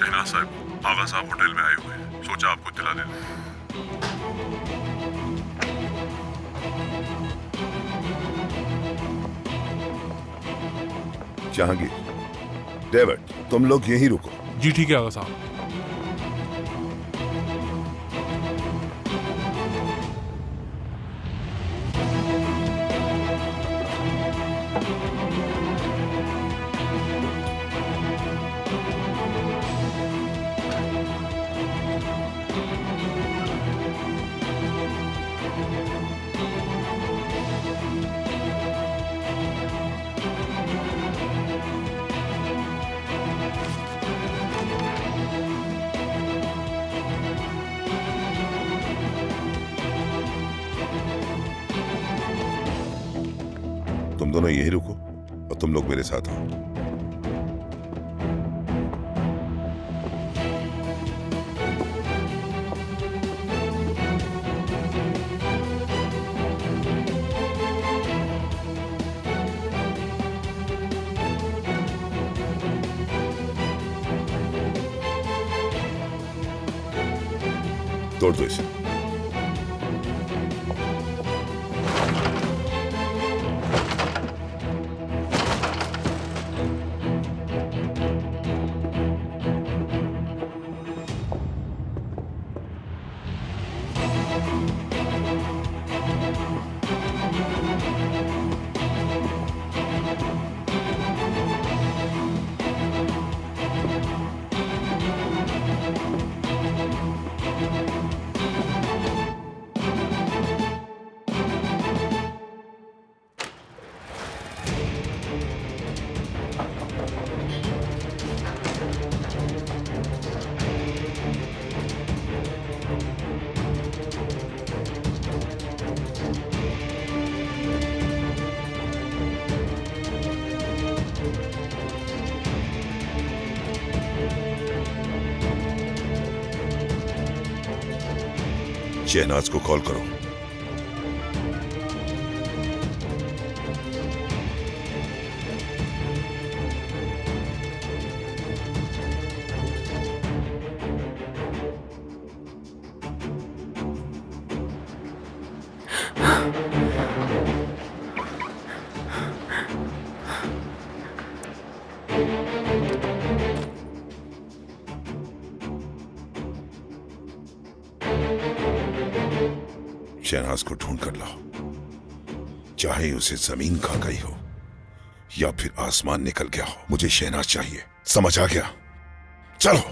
शहनाज साहब, आगा साहब होटल में आए हुए हैं, सोचा आपको इत्तला दे दूं। जहांगीर, डेविड, तुम लोग यहीं रुको। जी ठीक है आगा साहब। तुम दोनों यहीं रुको और तुम लोग मेरे साथ आओ। तोड़ दो इसे। शहनाज को कॉल करो। शहनाज को ढूंढ कर लाओ, चाहे उसे जमीन खा गई हो या फिर आसमान निकल गया हो, मुझे शहनाज चाहिए। समझ आ गया? चलो।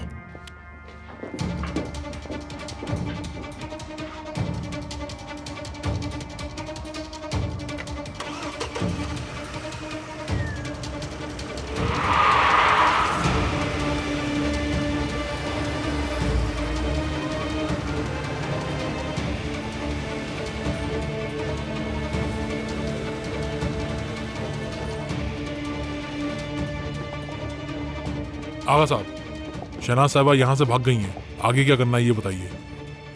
आगा साहब, शहनाज साहबा यहाँ से भाग गई हैं। आगे क्या करना है ये बताइए।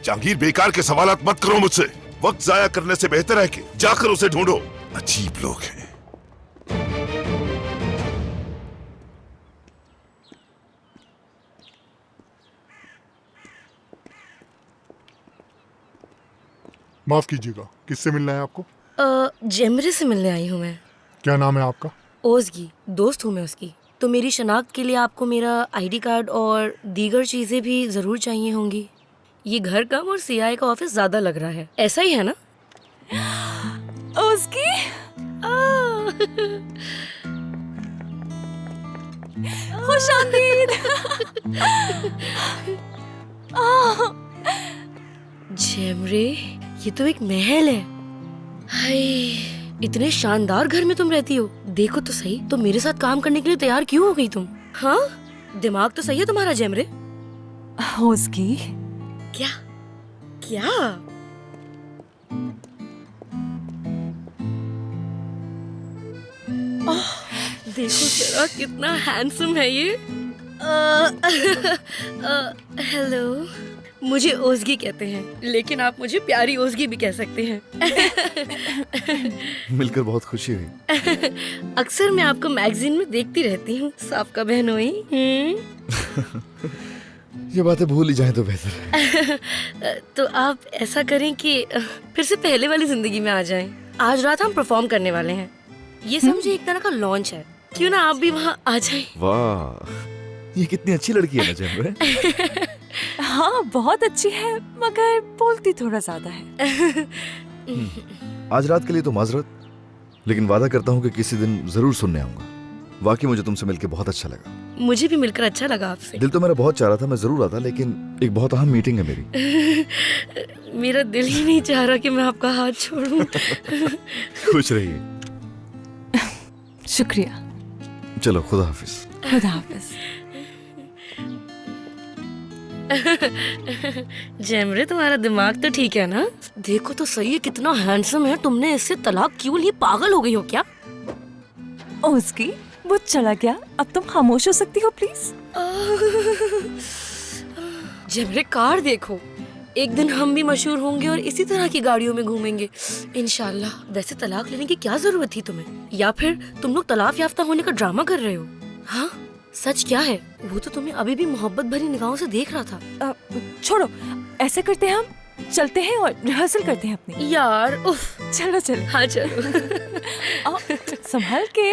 जहांगीर, बेकार के सवालात मत करो मुझसे। वक्त जाया करने से बेहतर है कि जाकर उसे ढूंढो। अजीब लोग हैं। माफ कीजिएगा, किससे मिलना है आपको? जेमरे से मिलने आई हूँ मैं। क्या नाम है आपका? ओजगी, दोस्त हूँ मैं उसकी। तो मेरी शनाख्त के लिए आपको मेरा आईडी कार्ड और दीगर चीजें भी जरूर चाहिए होंगी। ये घर कम और सीआई का ऑफिस ज्यादा लग रहा है, ऐसा ही है ना? ओजगी, खुश आमदीद। जेमरे, ये तो एक महल है। हाय, इतने शानदार घर में तुम रहती हो। देखो तो सही, तो मेरे साथ काम करने के लिए तैयार क्यों हो गई तुम? हाँ, दिमाग तो सही है तुम्हारा जेमरे। ओजगी, क्या क्या? देखो जरा कितना हैंडसम है ये। हेलो, मुझे ओजगी कहते हैं, लेकिन आप मुझे प्यारी ओजगी भी कह सकते हैं। मिलकर बहुत खुशी हुई। अक्सर मैं आपको मैगजीन में देखती रहती हूँ, साफका बहनोई। ये बातें भूल ही जाए तो बेहतर है। तो आप ऐसा करें कि फिर से पहले वाली जिंदगी में आ जाएं। आज रात हम परफॉर्म करने वाले हैं, ये समझे एक तरह का लॉन्च है। क्यों ना आप भी वहाँ आ जाएं? वाह, ये कितनी अच्छी लड़की है ना जैमरे। हाँ बहुत अच्छी है, मगर बोलती थोड़ा ज्यादा है। आज रात के लिए तो माजरत, लेकिन वादा करता हूँ कि किसी दिन जरूर सुनने आऊंगा। वाकई मुझे तुमसे मिलकर बहुत अच्छा लगा। मुझे भी मिलकर अच्छा लगा आपसे। दिल तो मेरा बहुत चाह रहा था मैं जरूर आता, लेकिन एक बहुत अहम मीटिंग है मेरी। मेरा दिल ही नहीं चाह रहा कि मैं आपका हाथ छोड़ूं। खुश रहिए। शुक्रिया। चलो, खुदा हाफिज। खुदा हाफिज। जैमरे, तुम्हारा दिमाग तो ठीक है ना? देखो तो सही है, कितना हैंडसम है। तुमने इससे तलाक क्यों ली? पागल हो गई हो क्या? उसकी वो चला गया, अब तुम खामोश हो सकती हो प्लीज? जैमरे, कार देखो, एक दिन हम भी मशहूर होंगे और इसी तरह की गाड़ियों में घूमेंगे इंशाल्लाह। वैसे तलाक लेने की क्या जरूरत थी तुम्हें? या फिर तुम लोग तलाक याफ्ता होने का ड्रामा कर रहे हो? हाँ, सच क्या है? वो तो तुम्हें अभी भी मोहब्बत भरी निगाहों से देख रहा था। छोड़ो, ऐसे करते हैं, हम चलते हैं और रिहर्सल करते हैं अपनी। यार उफ। चलो चलो। हाँ चलो। संभल के।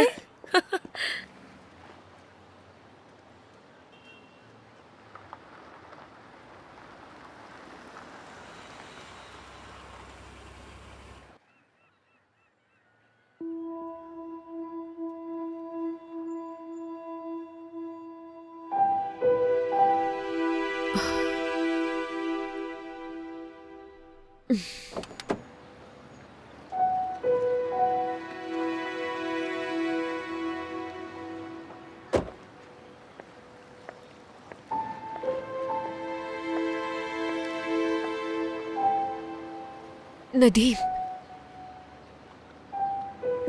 नदीम,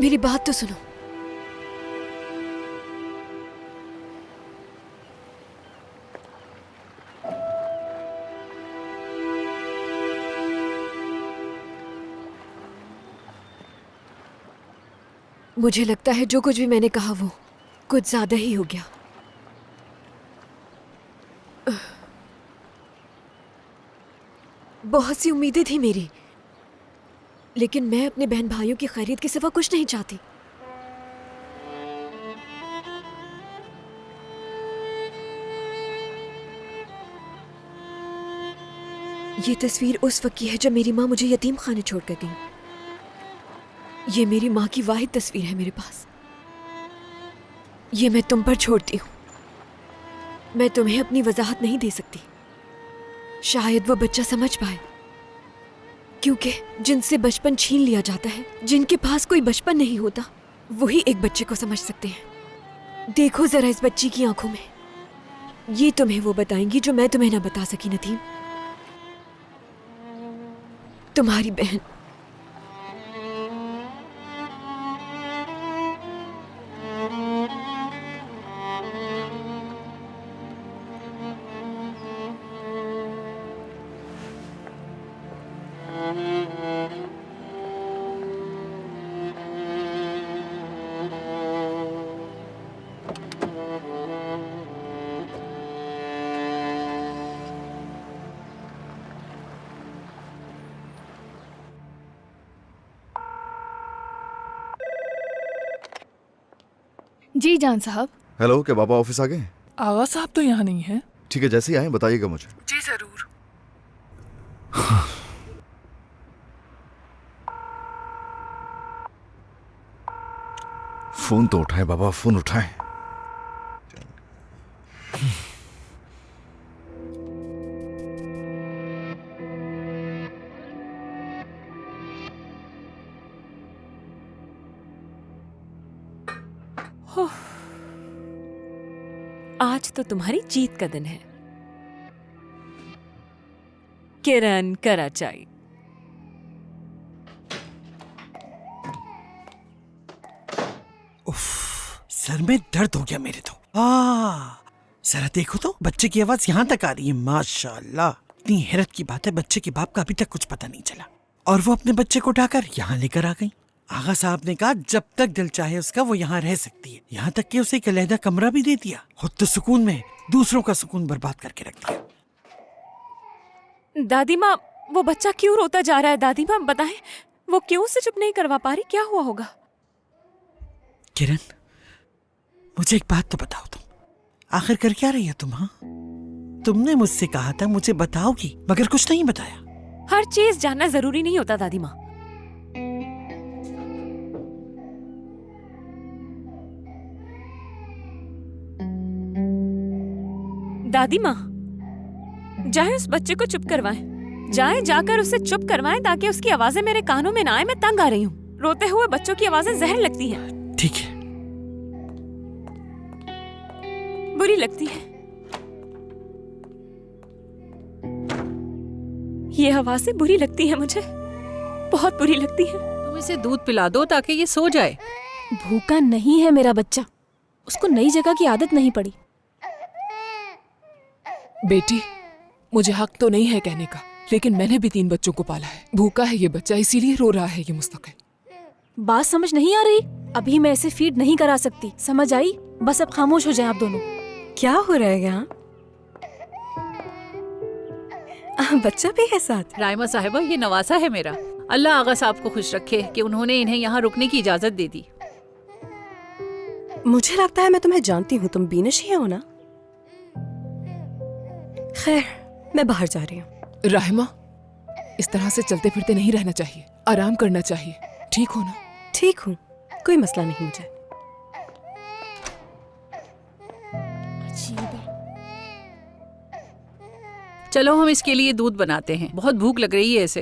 मेरी बात तो सुनो। मुझे लगता है जो कुछ भी मैंने कहा वो कुछ ज्यादा ही हो गया। बहुत सी उम्मीदें थी मेरी, लेकिन मैं अपने बहन भाइयों की खैरियत के सिवा कुछ नहीं चाहती। ये तस्वीर उस वक्त की है जब मेरी माँ मुझे यतीम खाने छोड़कर गई। ये मेरी माँ की वाहिद तस्वीर है मेरे पास। ये मैं तुम पर छोड़ती हूँ। मैं तुम्हें अपनी वजाहत नहीं दे सकती, शायद वो बच्चा समझ पाए, क्योंकि जिनसे बचपन छीन लिया जाता है, जिनके पास कोई बचपन नहीं होता, वही एक बच्चे को समझ सकते हैं। देखो जरा इस बच्ची की आंखों में, ये तुम्हें वो बताएंगी जो मैं तुम्हें ना बता सकी नदीम। तुम्हारी बहन। जी जान साहब। हेलो, क्या बाबा ऑफिस आ गए? आगा साहब तो यहाँ नहीं है। ठीक है, जैसे ही आए बताइएगा मुझे। जी जरूर। फोन तो उठाए बाबा, फोन उठाए। आज तो तुम्हारी जीत का दिन है किरण कराचाई। उफ, सर में दर्द हो गया मेरे तो। जरा देखो तो, बच्चे की आवाज यहाँ तक आ रही है। माशाल्लाह, इतनी हैरत की बात है, बच्चे के बाप का अभी तक कुछ पता नहीं चला और वो अपने बच्चे को उठाकर यहाँ लेकर आ गई। आगा साहब ने कहा जब तक दिल चाहे उसका वो यहाँ रह सकती है, यहाँ तक कि उसे एक अलहदा कमरा भी दे दिया। खुद तो सुकून में दूसरों का सुकून बर्बाद करके रख दिया। दादी माँ, वो बच्चा क्यों रोता जा रहा है? दादी माँ बताएं, वो क्यों उसे चुप नहीं करवा पा रही? क्या हुआ होगा? किरण, मुझे एक बात तो बताओ, तुम आखिर कर क्या रही हो तुम? हाँ, तुमने मुझसे कहा था मुझे बताओगी, मगर कुछ नहीं बताया। हर चीज जानना जरूरी नहीं होता दादी माँ। दादी माँ, जाए उस बच्चे को चुप करवाएं। जाए जाकर उसे चुप करवाएं ताकि उसकी आवाजें मेरे कानों में ना आए। मैं तंग आ रही हूँ। रोते हुए बच्चों की आवाजें जहर लगती हैं। ठीक है। बुरी लगती है। ये आवाजें बुरी लगती है मुझे, बहुत बुरी लगती है। तुम इसे दूध पिला दो ताकि ये सो जाए। भूखा नहीं है मेरा बच्चा, उसको नई जगह की आदत नहीं पड़ी। बेटी, मुझे हक तो नहीं है कहने का, लेकिन मैंने भी 3 बच्चों को पाला है। भूखा है ये बच्चा, इसीलिए रो रहा है ये मुस्तकिल। बात समझ नहीं आ रही? अभी मैं इसे फीड नहीं करा सकती, समझ आई? बस अब खामोश हो जाएं आप दोनों। क्या हो रहा है यहाँ? बच्चा भी है साथ? राइमा साहिबा, ये नवासा है मेरा। अल्लाह आगा साहब को खुश रखे कि उन्होंने इन्हें यहाँ रुकने की इजाजत दे दी। मुझे लगता है मैं तुम्हें जानती हूँ, तुम बीनश ही हो ना? खैर, मैं बाहर जा रही हूँ। राहिमा, इस तरह से चलते फिरते नहीं रहना चाहिए, आराम करना चाहिए। ठीक हो ना? ठीक हूँ, कोई मसला नहीं मुझे। चलो हम इसके लिए दूध बनाते हैं, बहुत भूख लग रही है इसे।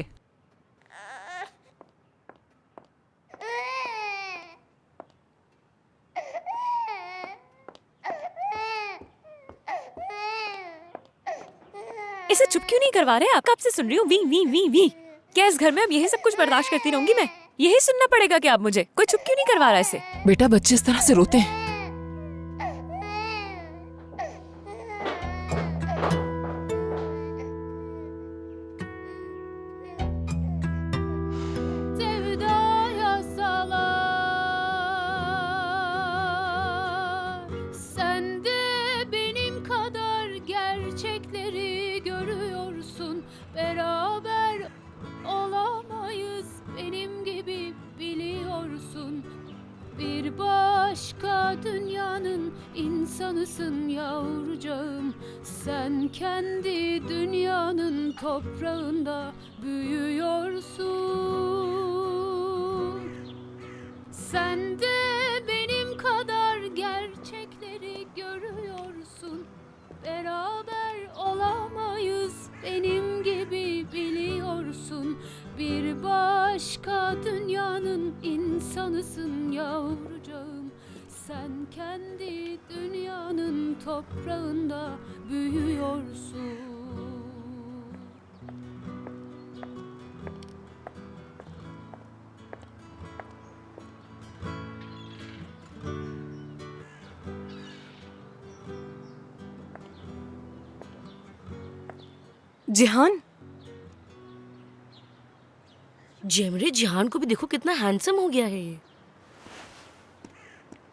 इसे चुप क्यों नहीं करवा रहे? आपका आपसे सुन रही हूँ, वी वी वी वी। क्या इस घर में अब यही सब कुछ बर्दाश्त करती रहूंगी मैं? यही सुनना पड़ेगा क्या अब मुझे? कोई चुप क्यों नहीं करवा रहा इसे? बेटा, बच्चे इस तरह से रोते हैं। Sen de benim kadar gerçekleri görüyorsun. Beraber olamayız, benim gibi biliyorsun. Bir başka dünyanın insanısın yavrucağım. Sen kendi dünyanın toprağında büyüyorsun. Sen de benim kadar gerçekleri görüyorsun. Beraber olamayız, benim gibi biliyorsun. Bir başka dünyanın insanısın yavrucağım. Sen kendi dünyanın toprağında büyüyorsun. जिहान, जेमरे, जिहान को भी देखो कितना handsome हो गया है ये।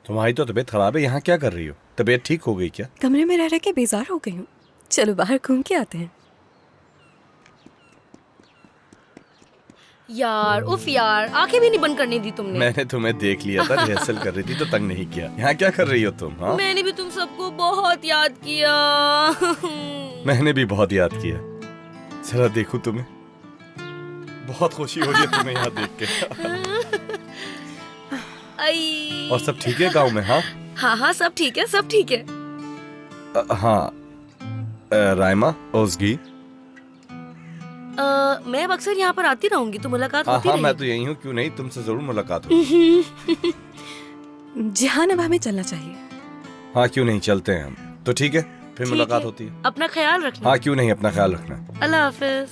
तुम्हारी तो तबीयत खराब है, यहाँ क्या कर रही हो? तबीयत ठीक हो गई क्या? कमरे में रह रह के बेजार हो गई हूँ। चलो बाहर घूम के आते हैं। यार उफ यार, आंखें भी नहीं बंद करने दी तुमने। मैंने तुम्हें देख लिया था, रिहर्सल कर रही थी तो तंग नहीं किया। यहाँ क्या कर रही हो तुम? हाँ, मैंने भी तुम सबको बहुत याद किया। मैंने भी बहुत याद किया। जरा देखूं तुम्हें, बहुत खुशी हो रही है तुम्हें यहाँ देख के। आई। और सब ठीक है गांव में? हाँ हाँ हाँ, सब ठीक है, सब ठीक है। हाँ, राइमा, ओज़गी, मैं अब अक्सर यहाँ पर आती रहूंगी, तो मुलाकात होती हाँ रहेगी। मैं तो यही हूँ, क्यों नहीं, तुमसे जरूर मुलाकात होगी। जिहान, अब हमें चलना चाहिए। हाँ क्यों नहीं, चलते हैं हम। तो ठीक है, फिर मुलाकात होती है। अपना ख्याल रखना। हाँ क्यों नहीं, अपना ख्याल रखना। अल्लाह हाफिज।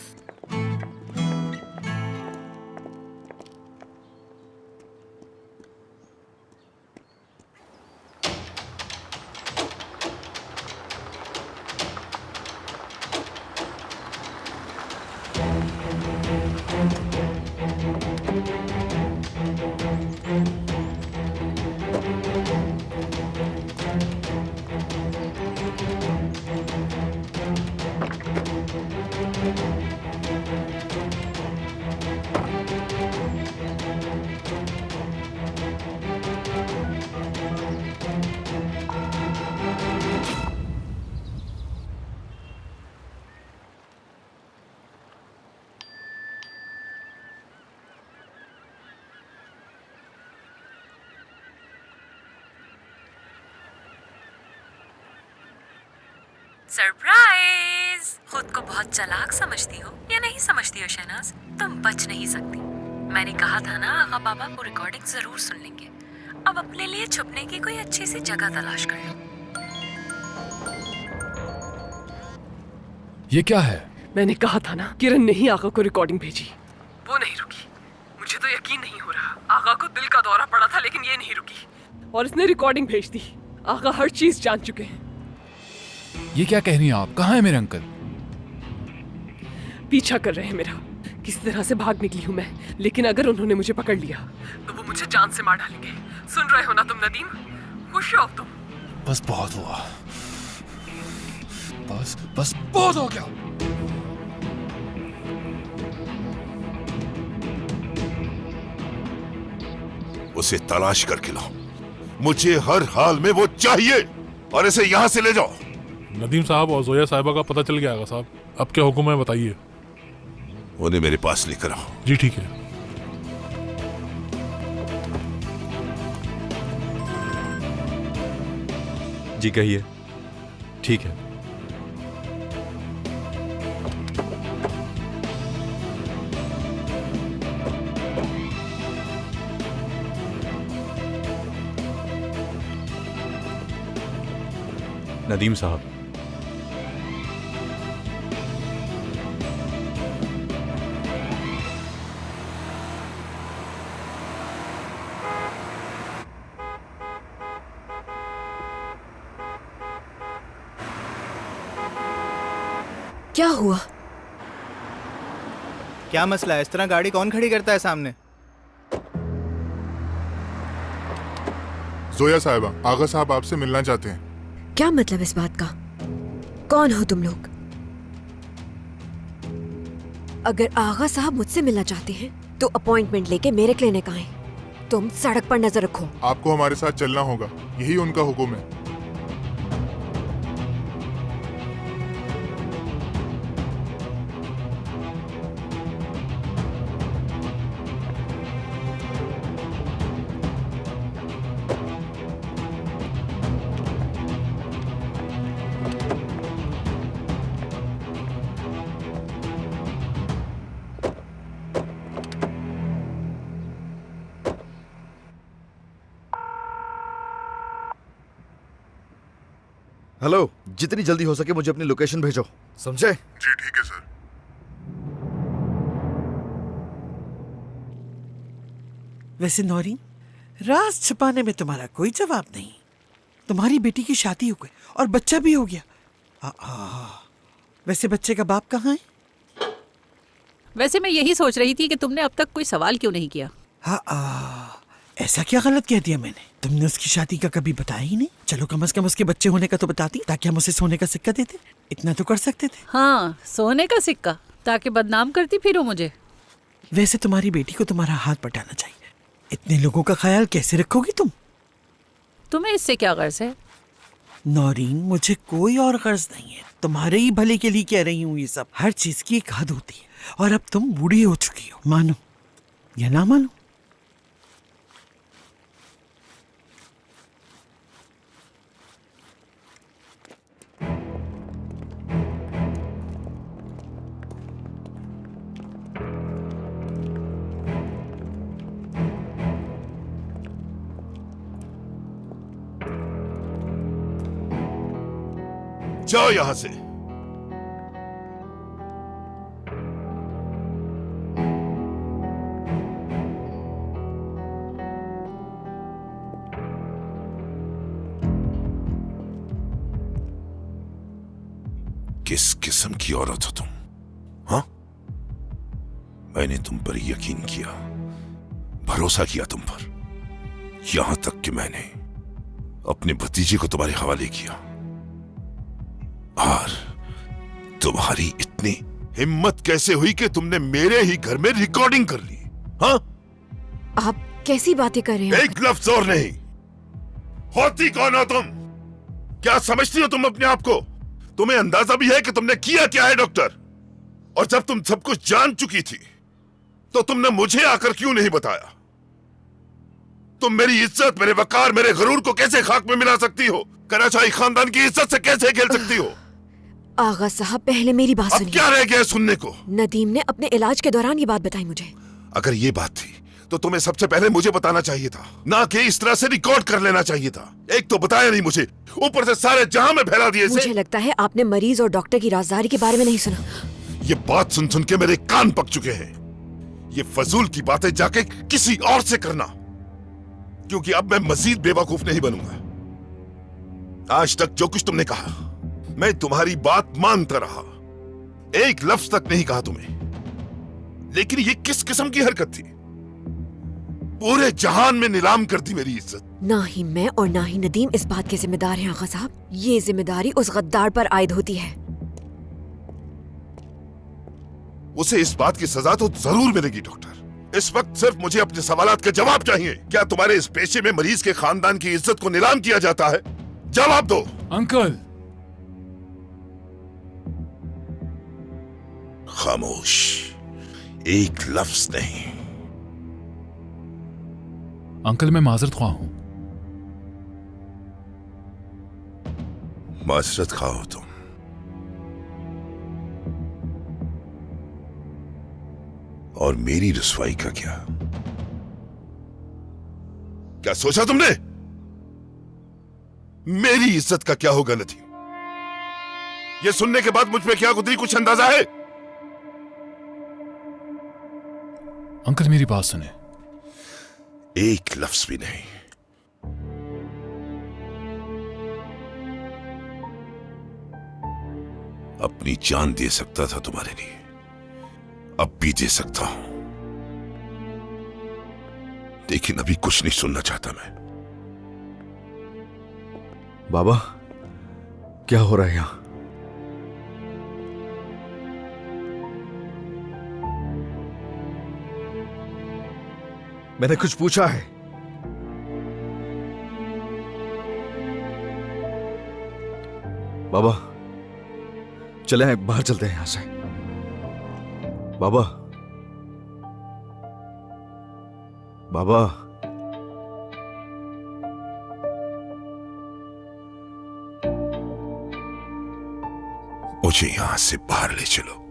सरप्राइज! खुद को बहुत चालाक समझती हो या नहीं समझती हो शहनाज? तुम बच नहीं सकती। मैंने कहा था ना, आगा बाबा को रिकॉर्डिंग जरूर सुन लेंगे। अब अपने लिए छुपने की कोई अच्छी सी जगह तलाश कर लो। ये क्या है? मैंने कहा था ना, किरण ने ही आगा को रिकॉर्डिंग भेजी। वो नहीं रुकी। मुझे तो यकीन नहीं हो रहा। आगा को दिल का दौरा पड़ा था लेकिन ये नहीं रुकी और इसने रिकॉर्डिंग भेज दी। आगा हर चीज जान चुके हैं। ये क्या कह रही हैं आप? कहाँ है मेरे अंकल? पीछा कर रहे हैं मेरा। किसी तरह से भाग निकली हूँ मैं, लेकिन अगर उन्होंने मुझे पकड़ लिया तो वो मुझे जान से मार डालेंगे। सुन रहे हो ना तुम नदीम? खुश हो तुम? बस बहुत हुआ। बस बहुत हो गया। उसे तलाश करके लाओ। मुझे हर हाल में वो चाहिए और इसे यहां से ले जाओ। नदीम साहब और जोया साहिबा का पता चल गया आगा साहब। अब क्या हुक्म है बताइए। उन्हें मेरे पास लेकर आओ। जी ठीक है। जी कहिए। ठीक है। नदीम साहब, क्या हुआ? क्या मसला है? इस तरह गाड़ी कौन खड़ी करता है सामने? जोया साहिबा, आगा साहब आपसे मिलना चाहते हैं। क्या मतलब इस बात का? कौन हो तुम लोग? अगर आगा साहब मुझसे मिलना चाहते हैं तो अपॉइंटमेंट लेके मेरे क्लिनिक आए। तुम सड़क पर नजर रखो। आपको हमारे साथ चलना होगा, यही उनका हुक्म है। हेलो, जितनी जल्दी हो सके मुझे अपनी लोकेशन भेजो, समझे? जी ठीक है सर। वैसे नौरीन, राज छुपाने में तुम्हारा कोई जवाब नहीं। तुम्हारी बेटी की शादी हो गई और बच्चा भी हो गया। वैसे बच्चे का बाप कहाँ है? वैसे मैं यही सोच रही थी कि तुमने अब तक कोई सवाल क्यों नहीं किया। ऐसा क्या गलत कह दिया मैंने? तुमने उसकी शादी का कभी बताया ही नहीं। चलो कम से कम उसके बच्चे होने का तो बताती, ताकि हम उसे सोने का सिक्का देते। इतना तो कर सकते थे। हाँ, सोने का सिक्का, ताकि बदनाम करती फिरो मुझे। वैसे तुम्हारी बेटी को तुम्हारा हाथ बटाना चाहिए। इतने लोगों का ख्याल कैसे रखोगी तुम? तुम्हें इससे क्या गर्ज है? नौरीन, मुझे कोई और गर्ज नहीं है। तुम्हारे ही भले के लिए कह रही हूँ ये सब। हर चीज की एक हद होती है और अब तुम बूढ़ी हो चुकी हो, मानो या ना मानो। जाओ यहां से। किस किस्म की औरत हो तुम? हाँ, मैंने तुम पर यकीन किया, भरोसा किया तुम पर, यहां तक कि मैंने अपने भतीजे को तुम्हारे हवाले किया। और तुम्हारी इतनी हिम्मत कैसे हुई कि तुमने मेरे ही घर में रिकॉर्डिंग कर ली? हाँ, आप कैसी बातें कर रहे हैं? एक लफ्ज और नहीं। होती कौन हो तुम? क्या समझती हो तुम अपने आप को? तुम्हें अंदाजा भी है कि तुमने किया क्या है डॉक्टर? और जब तुम सब कुछ जान चुकी थी तो तुमने मुझे आकर क्यों नहीं बताया? तुम मेरी इज्जत, मेरे वकार, मेरे गरूर को कैसे खाक में मिला सकती हो? कराचाई खानदान की इज्जत से कैसे खेल सकती हो? आगा साहब पहले मेरी बात अब सुनिए। क्या रह गया है सुनने को? नदीम ने अपने इलाज के दौरान ये बात बताई मुझे। अगर ये बात थी तो तुम्हें सबसे पहले मुझे बताना चाहिए था, ना कि इस तरह से रिकॉर्ड कर लेना चाहिए था। एक तो बताया नहीं मुझे, ऊपर से सारे जहां में फैला दिए मुझे लगता है आपने मरीज और डॉक्टर की राजदारी के बारे में नहीं सुना। ये बात सुन सुन के मेरे कान पक चुके हैं। ये फजूल की बातें जाके किसी और से करना, क्योंकि अब मैं मजीद बेवकूफ नहीं बनूंगा। आज तक जो कुछ तुमने कहा मैं तुम्हारी बात मानता रहा, एक लफ्ज तक नहीं कहा तुम्हें। लेकिन ये किस किस्म की हरकत थी? पूरे जहान में नीलाम कर दी मेरी इज्जत। ना ही मैं और ना ही नदीम इस बात के जिम्मेदार हैं आगा साहब। ये जिम्मेदारी उस गद्दार पर आयद होती है। उसे इस बात की सजा तो जरूर मिलेगी डॉक्टर। इस वक्त सिर्फ मुझे अपने सवालात के जवाब चाहिए। क्या तुम्हारे इस पेशे में मरीज के खानदान की इज्जत को नीलाम किया जाता है? जवाब दो। अंकल। खामोश, एक लफ्ज नहीं। अंकल मैं माजरत ख्वाह हूं। माजरत खाओ तुम। और मेरी रुसवाई का क्या? क्या सोचा तुमने? मेरी इज्जत का क्या होगा नदीम? ये सुनने के बाद मुझ पे क्या गुजरी कुछ अंदाजा है? अंकल मेरी बात सुने। एक लफ्ज भी नहीं। अपनी जान दे सकता था तुम्हारे लिए, अब भी दे सकता हूं, लेकिन अभी कुछ नहीं सुनना चाहता मैं। बाबा क्या हो रहा है यहां? मैंने कुछ पूछा है? बाबा चले हैं, बाहर चलते हैं यहां से। बाबा बाबा मुझे यहां से बाहर ले चलो।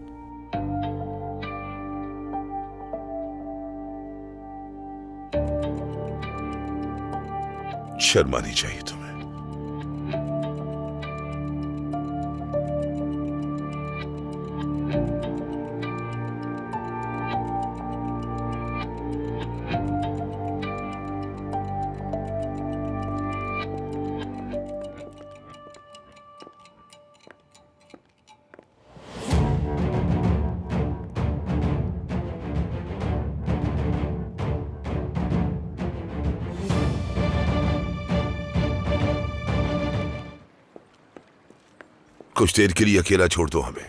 शर्म आनी चाहिए तुम्हें। कुछ देर के लिए अकेला छोड़ दो हमें।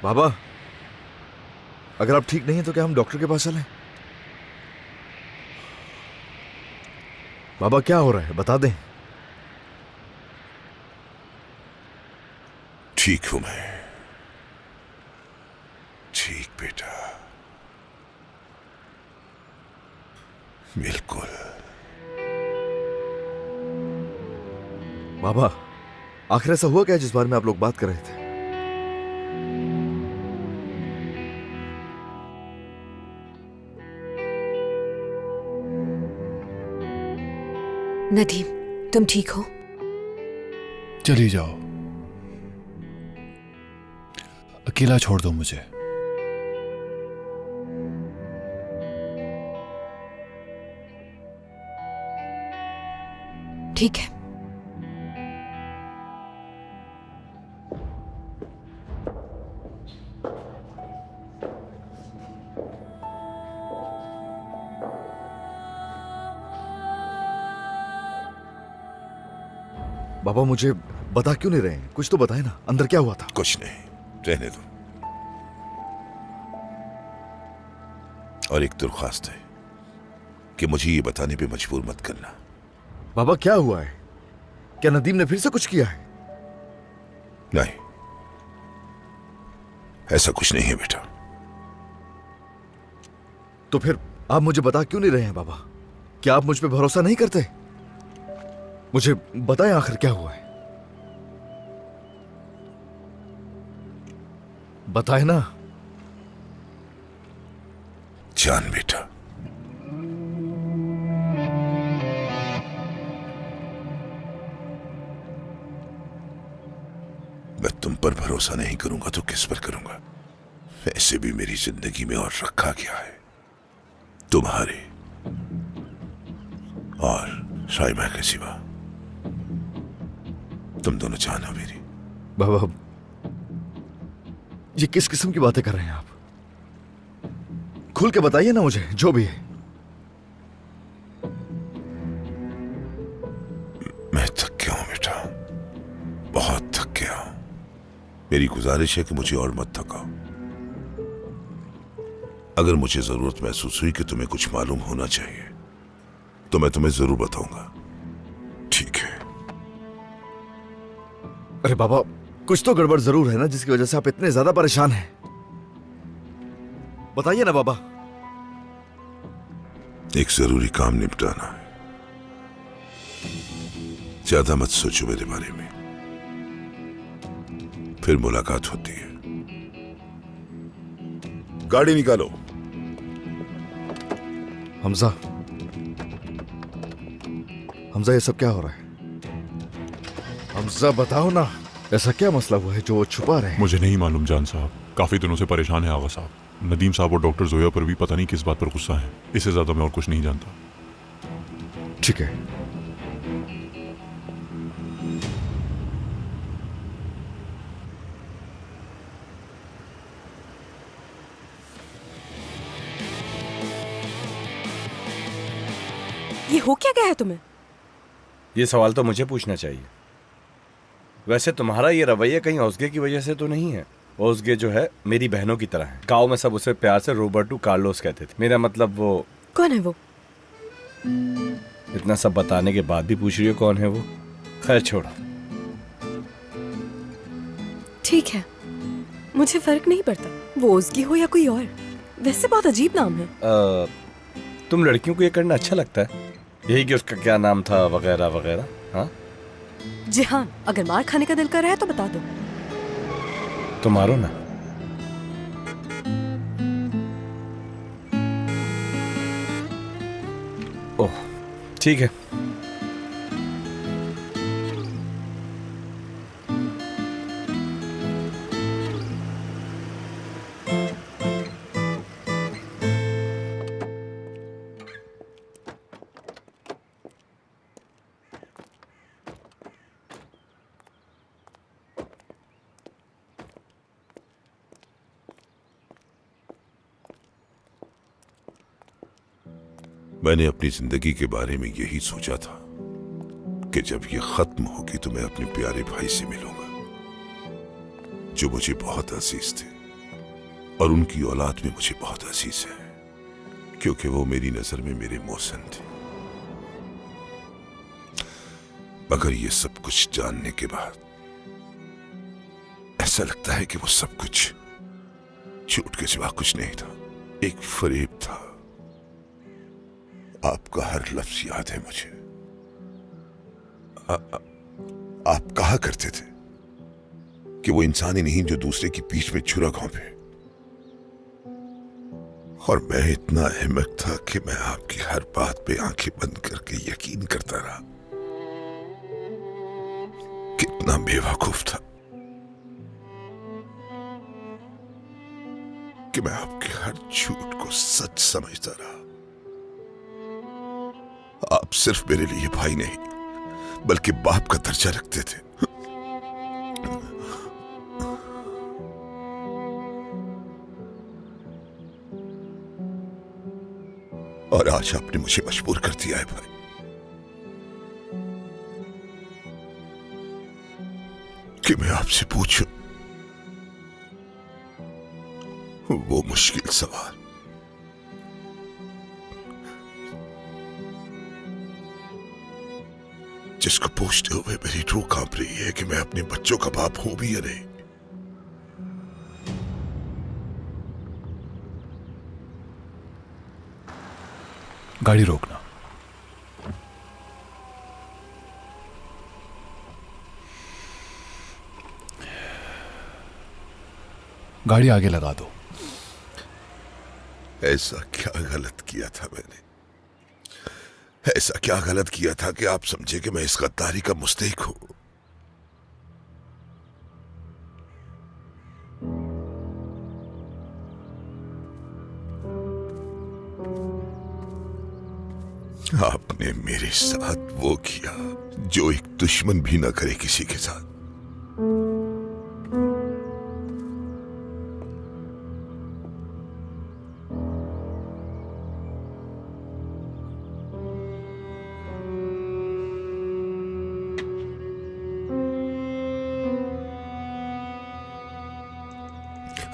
बाबा अगर आप ठीक नहीं हैं तो क्या हम डॉक्टर के पास चलें? बाबा क्या हो रहा है बता दें। ठीक हूं मैं, ठीक बेटा, बिल्कुल। बाबा आखिर ऐसा हुआ क्या जिस बारे में आप लोग बात कर रहे थे? नदीम तुम ठीक हो? चली जाओ, अकेला छोड़ दो मुझे। ठीक है। बाबा मुझे बता क्यों नहीं रहे हैं? कुछ तो बताए ना, अंदर क्या हुआ था? कुछ नहीं, रहने दो। और एक दरख्वास्त है कि मुझे ये बताने पे मजबूर मत करना। बाबा क्या हुआ है? क्या नदीम ने फिर से कुछ किया है? नहीं, ऐसा कुछ नहीं है बेटा। तो फिर आप मुझे बता क्यों नहीं रहे हैं बाबा? क्या आप मुझ पे भरोसा नहीं करते? मुझे बताएं आखिर क्या हुआ है। बताएं ना। जान बेटा, मैं तुम पर भरोसा नहीं करूंगा तो किस पर करूंगा? ऐसे भी मेरी जिंदगी में और रखा क्या है? तुम्हारे और शाइमा के सिवा। तुम दोनों जान हो मेरी। बाबा, ये किस किस्म की बातें कर रहे हैं आप? खुल के बताइए ना मुझे, जो भी है। मैं थक गया हूं बेटा, बहुत थक गया हूं। मेरी गुजारिश है कि मुझे और मत थकाओ। अगर मुझे जरूरत महसूस हुई कि तुम्हें कुछ मालूम होना चाहिए तो मैं तुम्हें जरूर बताऊंगा, ठीक है? अरे बाबा, कुछ तो गड़बड़ जरूर है ना, जिसकी वजह से आप इतने ज्यादा परेशान हैं। बताइए ना बाबा। एक जरूरी काम निपटाना है। ज्यादा मत सोचो मेरे बारे में, फिर मुलाकात होती है। गाड़ी निकालो। हमजा, हमजा, ये सब क्या हो रहा है? हमजा बताओ ना, ऐसा क्या मसला हुआ है जो वो छुपा रहे हैं? मुझे नहीं मालूम जान साहब, काफी दिनों से परेशान है आगा साहब। नदीम साहब और डॉक्टर जोया पर भी पता नहीं किस बात पर गुस्सा है। इससे ज्यादा मैं और कुछ नहीं जानता। ठीक है। ये हो क्या गया है तुम्हें? ये सवाल तो मुझे पूछना चाहिए। वैसे तुम्हारा ये रवैया कहीं ओज़गे की वजह से तो नहीं है? ओज़गे जो है मेरी बहनों की तरह है। गांव में सब उसे प्यार से रोबर्टो कार्लोस कहते थे। मेरा मतलब वो। कौन है वो? इतना सब बताने के बाद भी पूछ रही हो कौन है वो? खैर छोड़ो। ठीक है, मुझे फर्क नहीं पड़ता वो ओज़गी हो या कोई और। वैसे बहुत अजीब नाम है। तुम लड़कियों को ये करना अच्छा लगता है? यही कि उसका क्या नाम था वगैरह वगैरह। हाँ जिहान, अगर मार खाने का दिल कर रहा है तो बता दो। तो मारो ना। ओह ठीक है। मैंने अपनी जिंदगी के बारे में यही सोचा था कि जब ये खत्म होगी तो मैं अपने प्यारे भाई से मिलूंगा, जो मुझे बहुत अजीज थे और उनकी औलाद में मुझे बहुत अजीज है, क्योंकि वो मेरी नजर में मेरे मोहसिन थे। मगर ये सब कुछ जानने के बाद ऐसा लगता है कि वो सब कुछ झूठ के सिवा कुछ नहीं था, एक फरेब था। आपका हर लफ्ज याद है मुझे। आप कहा करते थे कि वो इंसान ही नहीं जो दूसरे की पीठ में छुरा घोंपे, और मैं इतना अहमक था कि मैं आपकी हर बात पे आंखें बंद करके यकीन करता रहा। कितना बेवकूफ था कि मैं आपके हर झूठ को सच समझता रहा। आप सिर्फ मेरे लिए भाई नहीं बल्कि बाप का दर्जा रखते थे। और आज आपने मुझे मजबूर कर दिया है भाई, कि मैं आपसे पूछूं वो मुश्किल सवाल जिसको पूछते हुए मेरी रूह कांप रही है कि मैं अपने बच्चों का बाप हूं भी या नहीं। गाड़ी रोकना। गाड़ी आगे लगा दो। ऐसा क्या गलत किया था मैंने? ऐसा क्या गलत किया था कि आप समझे कि मैं इस गद्दारी का मुस्तहिक हूं? आपने मेरे साथ वो किया जो एक दुश्मन भी ना करे किसी के साथ।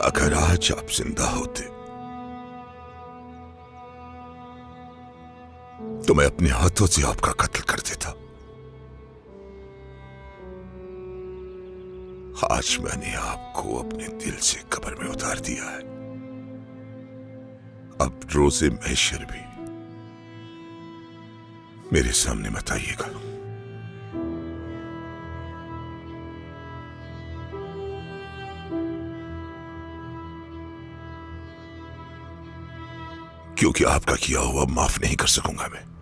अगर आज आप जिंदा होते तो मैं अपने हाथों से आपका कत्ल कर देता। आज मैंने आपको अपने दिल से कब्र में उतार दिया है। अब रोज़े महशर भी मेरे सामने मत आइएगा। क्योंकि आपका किया हुआ माफ नहीं कर सकूंगा मैं।